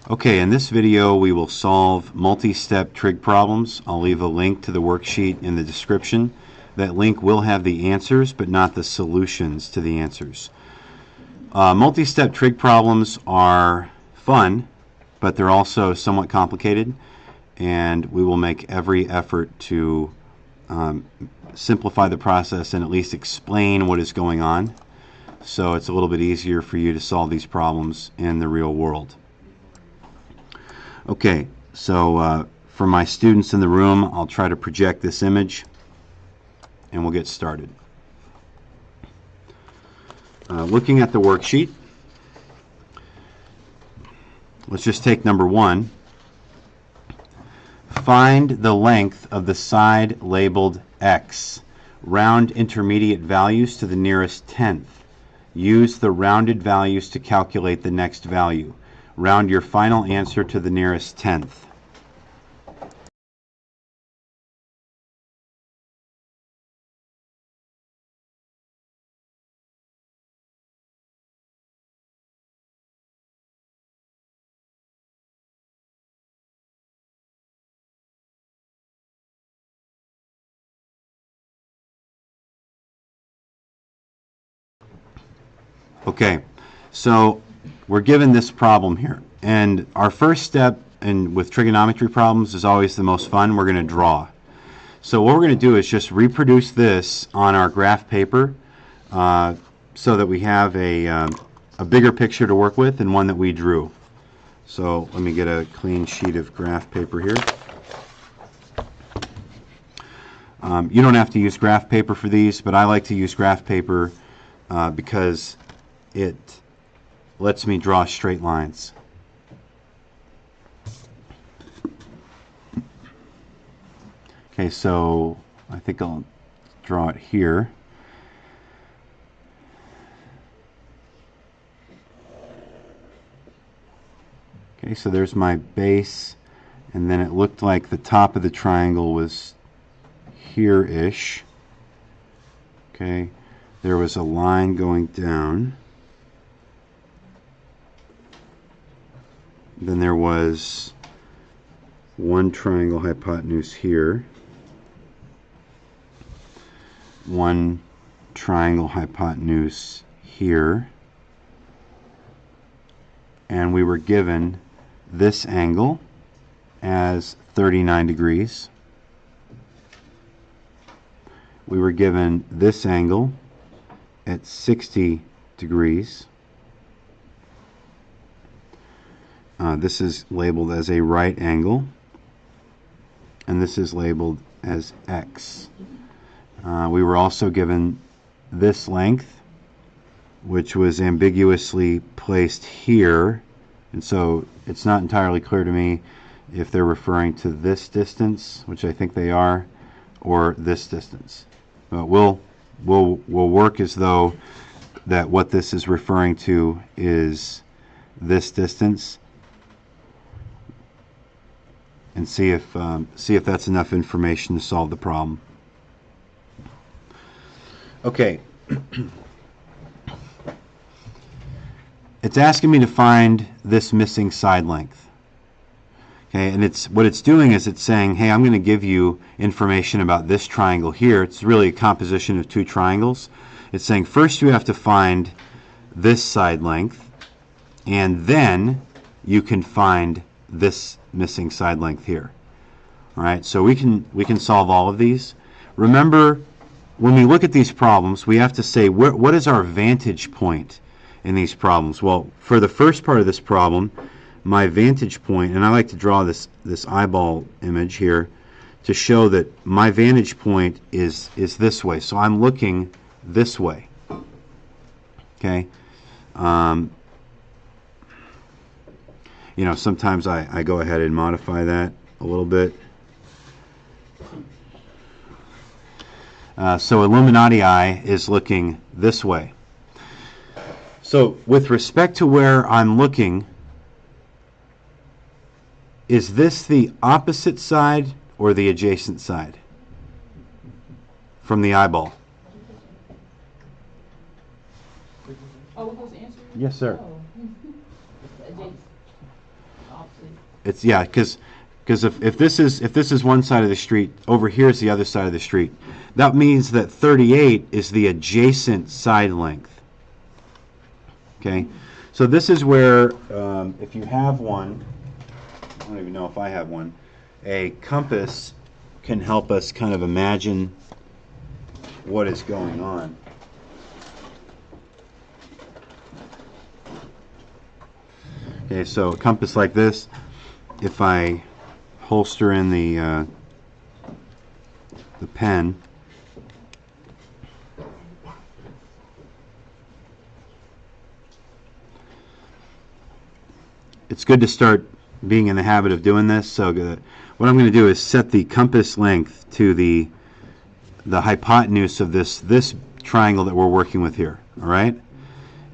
Okay, in this video we will solve multi-step trig problems. I'll leave a link to the worksheet in the description. That link will have the answers but not the solutions to the answers. Multi-step trig problems are fun, but they're also somewhat complicated, and we will make every effort to simplify the process and at least explain what is going on, so it's a little bit easier for you to solve these problems in the real world. Okay, so for my students in the room, I'll try to project this image and we'll get started. Looking at the worksheet, let's just take number 1. Find the length of the side labeled x. Round intermediate values to the nearest tenth. Use the rounded values to calculate the next value. Round your final answer to the nearest tenth. Okay, so we're given this problem here, and our first step with trigonometry problems is always the most fun. We're going to draw. So what we're going to do is just reproduce this on our graph paper so that we have a bigger picture to work with and one that we drew. So let me get a clean sheet of graph paper here. You don't have to use graph paper for these, but I like to use graph paper because it lets me draw straight lines. Okay, so I think I'll draw it here. Okay, so there's my base, and then it looked like the top of the triangle was here-ish. Okay, there was a line going down. Then there was one triangle hypotenuse here, one triangle hypotenuse here, and we were given this angle as 39 degrees. We were given this angle at 60 degrees. This is labeled as a right angle, and this is labeled as x. We were also given this length, which was ambiguously placed here, and so it's not entirely clear to me if they're referring to this distance, which I think they are, or this distance. But we'll work as though that what this is referring to is this distance, and see if that's enough information to solve the problem. Okay. It's asking me to find this missing side length. Okay, and what it's doing is it's saying, hey, I'm going to give you information about this triangle here. It's really a composition of two triangles. It's saying first you have to find this side length, and then you can find this missing side length here. All right, so we can solve all of these. Remember, when we look at these problems, we have to say what is our vantage point in these problems. Well, for the first part of this problem, my vantage point, and I like to draw this eyeball image here to show that my vantage point is this way. So I'm looking this way. Okay. You know, sometimes I go ahead and modify that a little bit. So Illuminati eye is looking this way. So with respect to where I'm looking, is this the opposite side or the adjacent side from the eyeball? Oh, we're supposed to answer? Yes, sir. Oh. Adjacent. It's, yeah, because if this is one side of the street, over here is the other side of the street. That means that 38 is the adjacent side length. Okay, so this is where, if you have one, I don't even know if I have one, a compass can help us kind of imagine what is going on. Okay, so a compass like this, if I holster in the pen, it's good to start being in the habit of doing this. So what I'm going to do is set the compass length to the hypotenuse of this triangle that we're working with here. All right.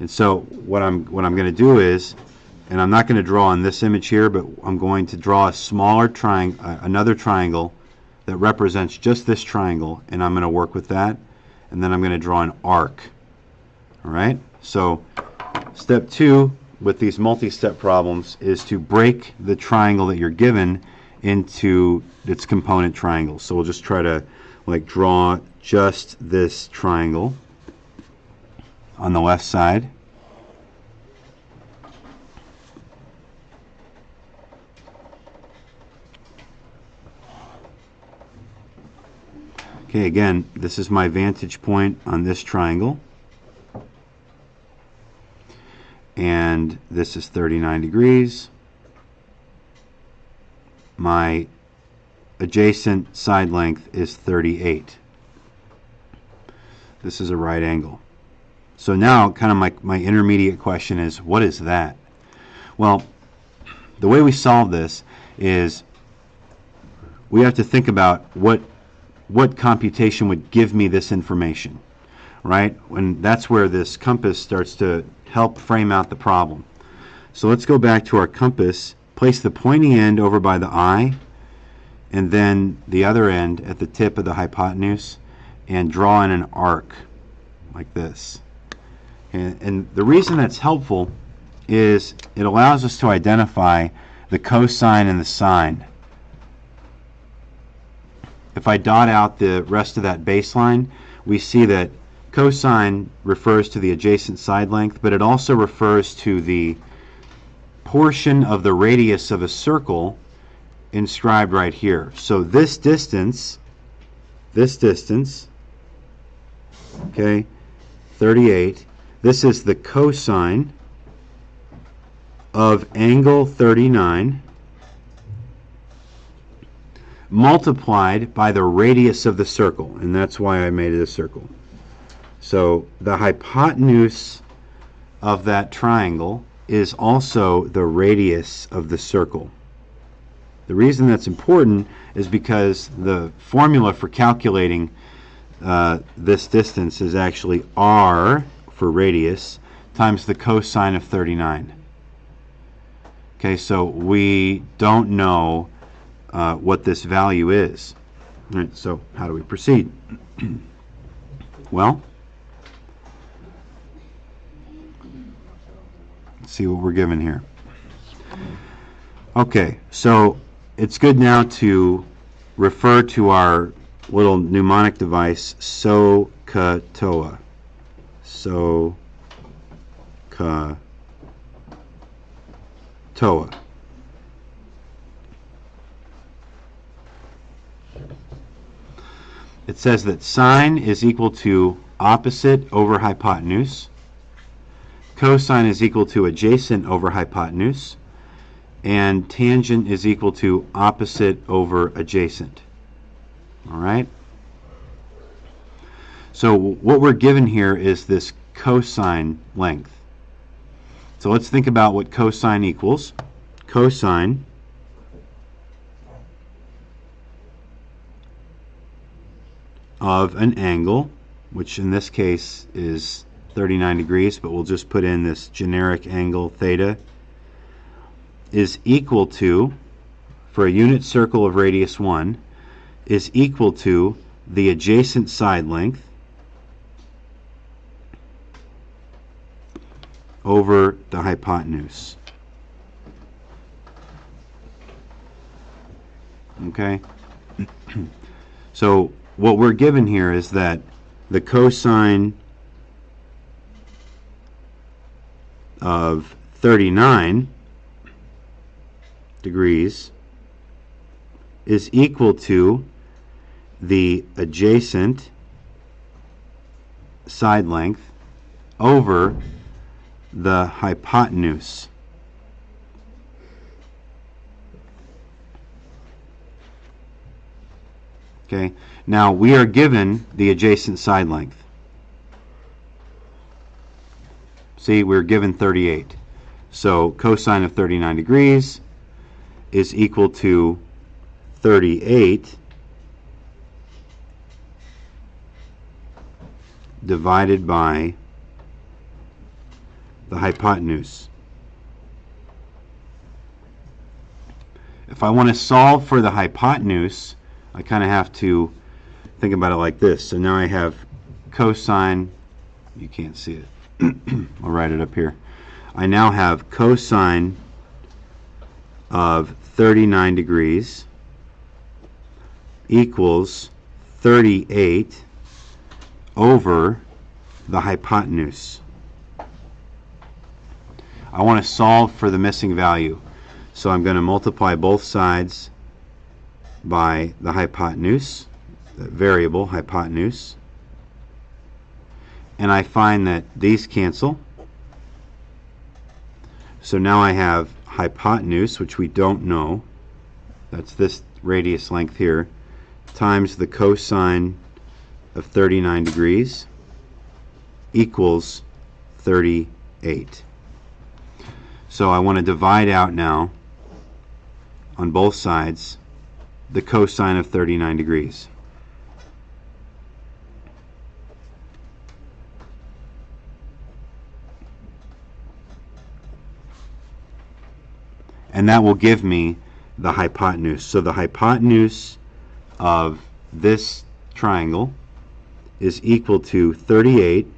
And so what I'm going to do is, and I'm not going to draw on this image here, but I'm going to draw a smaller triangle, another triangle that represents just this triangle, and I'm going to work with that, and then I'm going to draw an arc. All right. So step 2 with these multi-step problems is to break the triangle that you're given into its component triangles. So we'll just try to like draw just this triangle on the left side. Okay, again, this is my vantage point on this triangle. And this is 39 degrees. My adjacent side length is 38. This is a right angle. So now kind of my intermediate question is, what is that? Well, the way we solve this is we have to think about what computation would give me this information, right? And that's where this compass starts to help frame out the problem. So let's go back to our compass, place the pointy end over by the eye, and then the other end at the tip of the hypotenuse, and draw in an arc like this. And the reason that's helpful is it allows us to identify the cosine and the sine. If I dot out the rest of that baseline, we see that cosine refers to the adjacent side length, but it also refers to the portion of the radius of a circle inscribed right here. So this distance, okay, 38, this is the cosine of angle 39 multiplied by the radius of the circle, and that's why I made it a circle. So the hypotenuse of that triangle is also the radius of the circle. The reason that's important is because the formula for calculating this distance is actually r for radius times the cosine of 39. Okay, so we don't know what this value is. All right, so how do we proceed? Well, let's see what we're given here. Okay, so it's good now to refer to our little mnemonic device, SOHCAHTOA. SOHCAHTOA. It says that sine is equal to opposite over hypotenuse, cosine is equal to adjacent over hypotenuse, and tangent is equal to opposite over adjacent. All right? So what we're given here is this cosine length. So let's think about what cosine equals. Cosine of an angle, which in this case is 39 degrees, but we'll just put in this generic angle theta, is equal to, for a unit circle of radius 1, is equal to the adjacent side length over the hypotenuse. Okay? So what we're given here is that the cosine of 39 degrees is equal to the adjacent side length over the hypotenuse. Okay, now we are given the adjacent side length. See, we're given 38. So cosine of 39 degrees is equal to 38 divided by the hypotenuse. If I want to solve for the hypotenuse, I kind of have to think about it like this. So now I have cosine, you can't see it. I'll write it up here. I now have cosine of 39 degrees equals 38 over the hypotenuse. I want to solve for the missing value. So I'm going to multiply both sides by the hypotenuse, the variable hypotenuse. And I find that these cancel. So now I have hypotenuse, which we don't know. That's this radius length here, times the cosine of 39 degrees equals 38. So I want to divide out now on both sides the cosine of 39 degrees. And that will give me the hypotenuse. So the hypotenuse of this triangle is equal to 38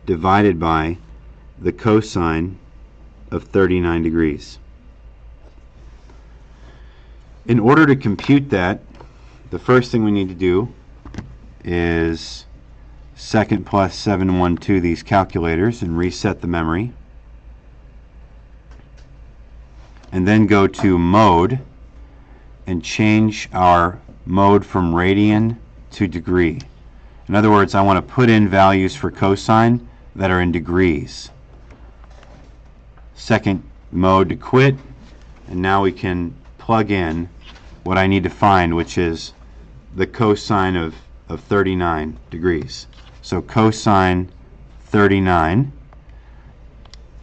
divided by the cosine of 39 degrees. In order to compute that, the first thing we need to do is second plus 712 these calculators and reset the memory. And then go to mode and change our mode from radian to degree. In other words, I want to put in values for cosine that are in degrees. Second mode to quit, and now we can plug in what I need to find, which is the cosine of 39 degrees. So cosine 39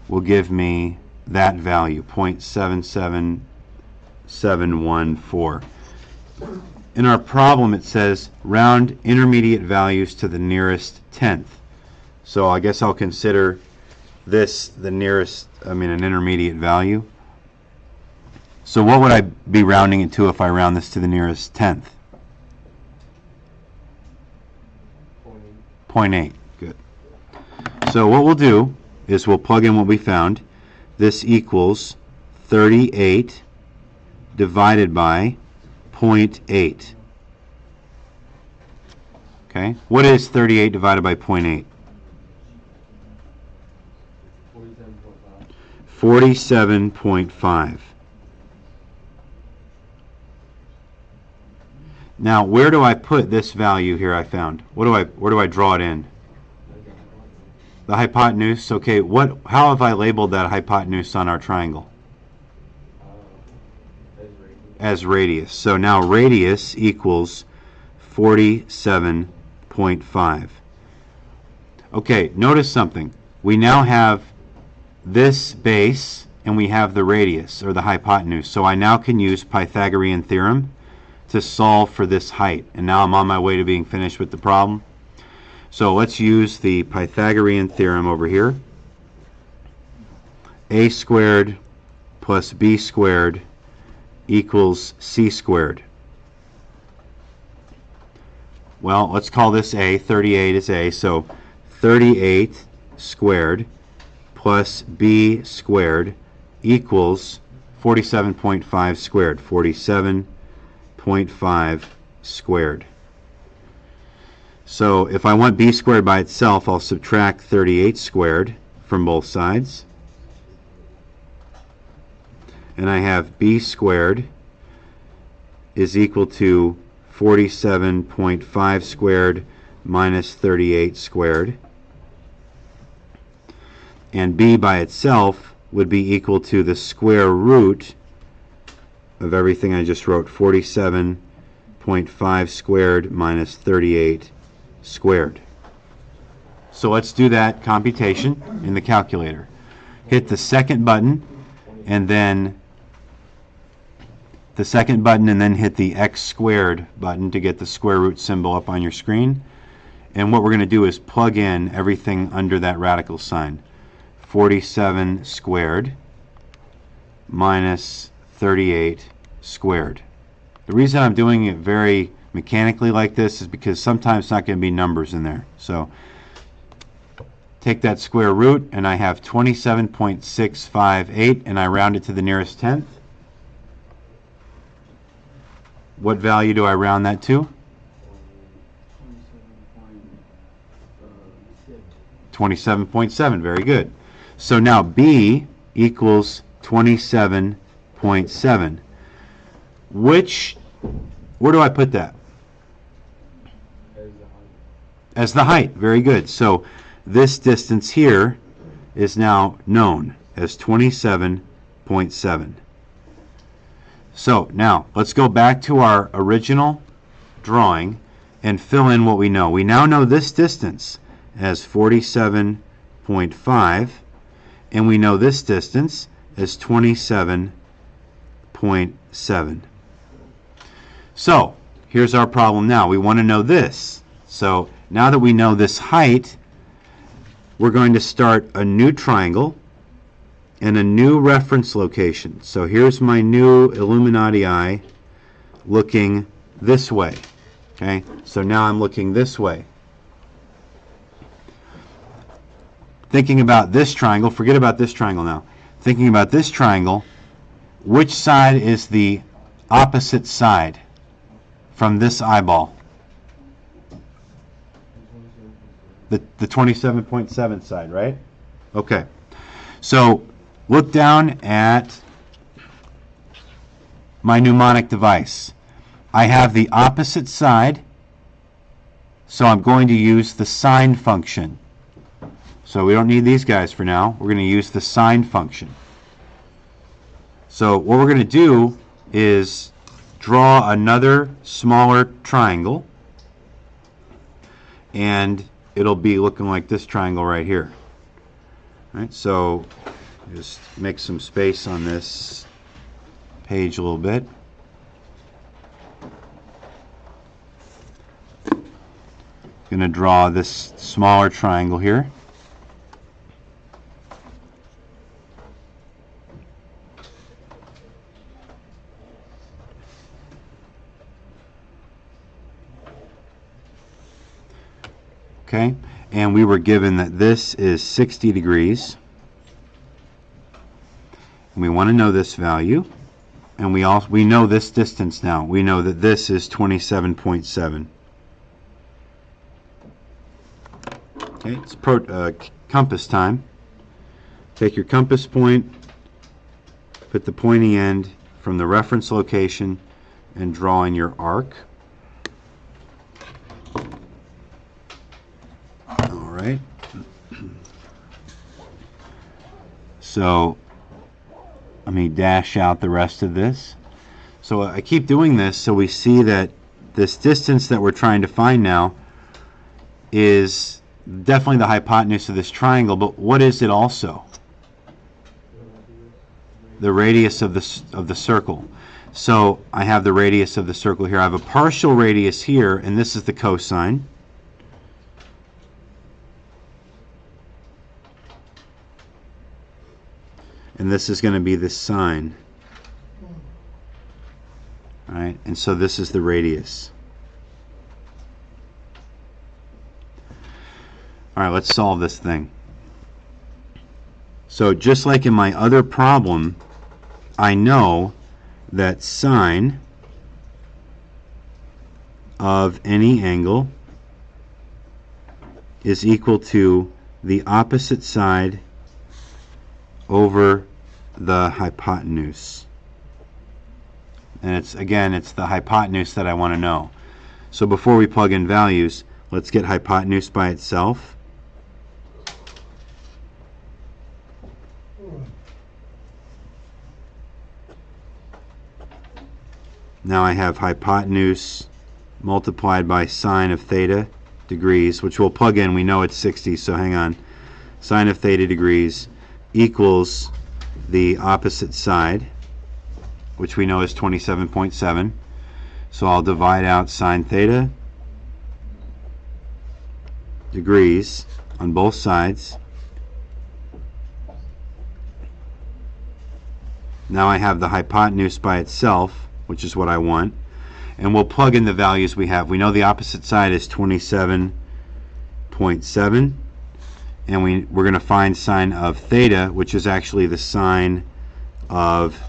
will give me that value, 0.77714. In our problem it says round intermediate values to the nearest tenth. So I guess I'll consider this the nearest, an intermediate value. So what would I be rounding it to if I round this to the nearest tenth? 0.8. Good. So what we'll do is we'll plug in what we found. This equals 38 divided by 0.8. Okay, what is 38 divided by 0.8? 47.5. Now, where do I put this value here I found? Where do I draw it in? The hypotenuse. Okay, how have I labeled that hypotenuse on our triangle? As radius. So now radius equals 47.5. Okay, notice something. We now have this base and we have the radius, or the hypotenuse. So I now can use Pythagorean theorem to solve for this height. And now I'm on my way to being finished with the problem. So let's use the Pythagorean theorem over here. A squared plus b squared equals c squared. Well, let's call this a. 38 is a. So 38 squared plus b squared equals 47.5 squared. 47 0.5 squared. So if I want b squared by itself, I'll subtract 38 squared from both sides. And I have b squared is equal to 47.5 squared minus 38 squared. And b by itself would be equal to the square root of everything I just wrote, 47.5 squared minus 38 squared. So let's do that computation in the calculator. Hit the second button and then hit the x squared button to get the square root symbol up on your screen. And what we're going to do is plug in everything under that radical sign. 47 squared minus 38 squared. The reason I'm doing it very mechanically like this is because sometimes it's not going to be numbers in there. So take that square root and I have 27.658 and I round it to the nearest tenth. What value do I round that to? 27.7. Very good. So now b equals 27.7. Where do I put that? As the height. Very good. So this distance here is now known as 27.7. So now let's go back to our original drawing and fill in what we know. We now know this distance as 47.5, and we know this distance as 27.7. So here's our problem now. We want to know this. So now that we know this height, we're going to start a new triangle and a new reference location. So here's my new Illuminati eye looking this way. Okay, so now I'm looking this way. Thinking about this triangle, forget about this triangle now. Thinking about this triangle, which side is the opposite side from this eyeball? The 27.7 side, right? Okay. So look down at my mnemonic device. I have the opposite side, so I'm going to use the sine function. So we don't need these guys for now. We're going to use the sine function. So what we're going to do is draw another smaller triangle, and it'll be looking like this triangle right here. All right, so just make some space on this page a little bit. Going to draw this smaller triangle here. Okay, and we were given that this is 60 degrees. And we want to know this value. And we know this distance now. We know that this is 27.7. Okay, it's compass time. Take your compass point, put the pointy end from the reference location, and draw in your arc. Right. So let me dash out the rest of this. So I keep doing this so we see that this distance that we're trying to find now is definitely the hypotenuse of this triangle, but what is it also? The radius of the circle. So I have the radius of the circle here. I have a partial radius here, and this is the cosine. And this is going to be the sine. All right, and so this is the radius. All right, let's solve this thing. So just like in my other problem, I know that sine of any angle is equal to the opposite side over the hypotenuse. And it's the hypotenuse that I want to know. So before we plug in values, let's get hypotenuse by itself. Now I have hypotenuse multiplied by sine of theta degrees, which we'll plug in. We know it's 60, so hang on. Sine of theta degrees equals the opposite side, which we know is 27.7. So I'll divide out sine theta degrees on both sides. Now I have the hypotenuse by itself, which is what I want. And we'll plug in the values we have. We know the opposite side is 27.7. And we're going to find sine of theta, which is actually the sine of,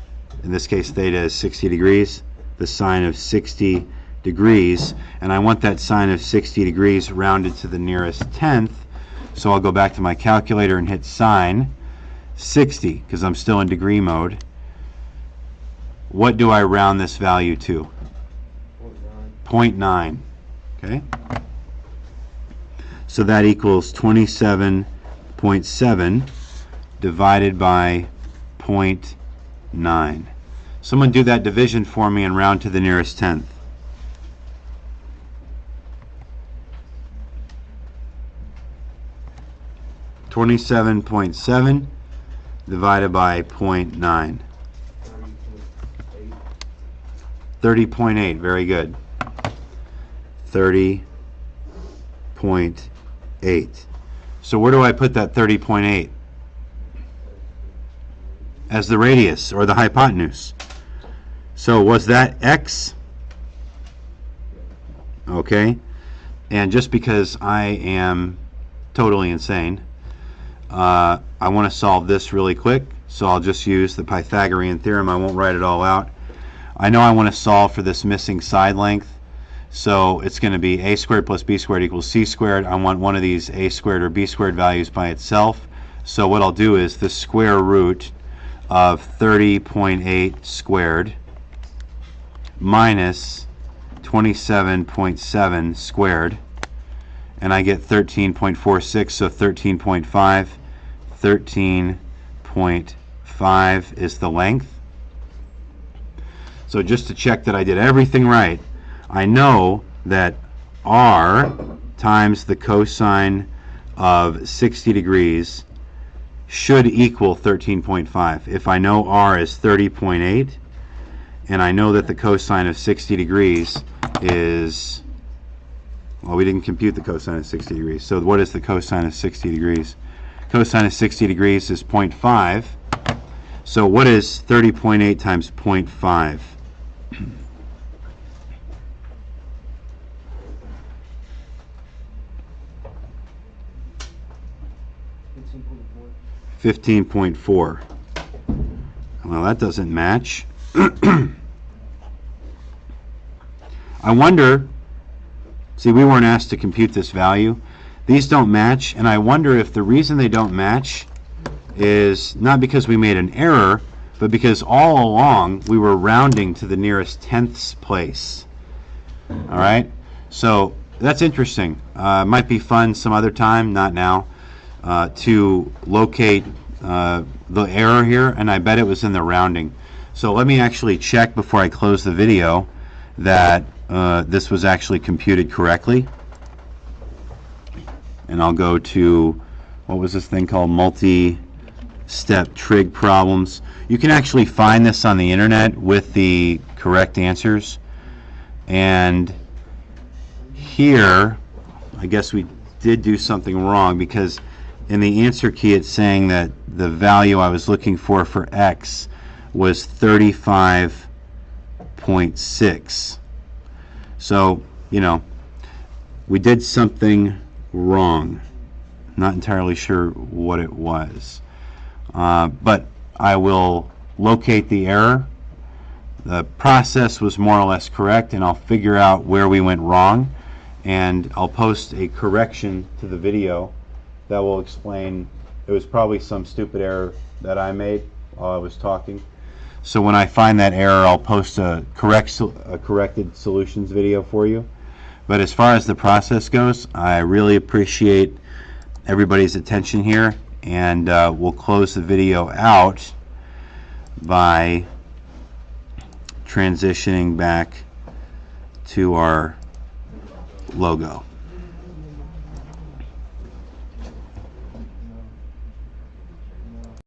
in this case, theta is 60 degrees. The sine of 60 degrees. And I want that sine of 60 degrees rounded to the nearest tenth. So I'll go back to my calculator and hit sine 60, because I'm still in degree mode. What do I round this value to? 0.9. Okay? So that equals 27.7 divided by 0.9. Someone do that division for me and round to the nearest tenth. .7 divided by 0.9. 30.8. Very good. 30.8. So where do I put that 30.8? As the radius or the hypotenuse. So was that x? Okay. And just because I am totally insane, I want to solve this really quick. So I'll just use the Pythagorean theorem. I won't write it all out. I know I want to solve for this missing side length. So it's going to be a squared plus b squared equals c squared. I want one of these a squared or b squared values by itself. So what I'll do is the square root of 30.8 squared minus 27.7 squared. And I get 13.46, so 13.5. 13.5 is the length. So just to check that I did everything right, I know that r times the cosine of 60 degrees should equal 13.5. If I know r is 30.8, and I know that the cosine of 60 degrees is, well, we didn't compute the cosine of 60 degrees. So what is the cosine of 60 degrees? Cosine of 60 degrees is 0.5. So what is 30.8 times 0.5? 15.4. Well, that doesn't match. I wonder, see, we weren't asked to compute this value. These don't match, and I wonder if the reason they don't match is not because we made an error, but because all along we were rounding to the nearest tenths place. All right? So that's interesting. Might be fun some other time, not now, to locate the error here, and I bet it was in the rounding. So let me actually check before I close the video that this was actually computed correctly. And I'll go to, what was this thing called? Multi-step trig problems. You can actually find this on the internet with the correct answers. And here, I guess we did do something wrong, because in the answer key it's saying that the value I was looking for x was 35.6. So, you know, we did something wrong. Not entirely sure what it was. But I will locate the error the process was more or less correct, and I'll figure out where we went wrong, and I'll post a correction to the video that will explain it was probably some stupid error that I made while I was talking. So when I find that error, I'll post a corrected solutions video for you. But as far as the process goes, I really appreciate everybody's attention here, and we'll close the video out by transitioning back to our logo.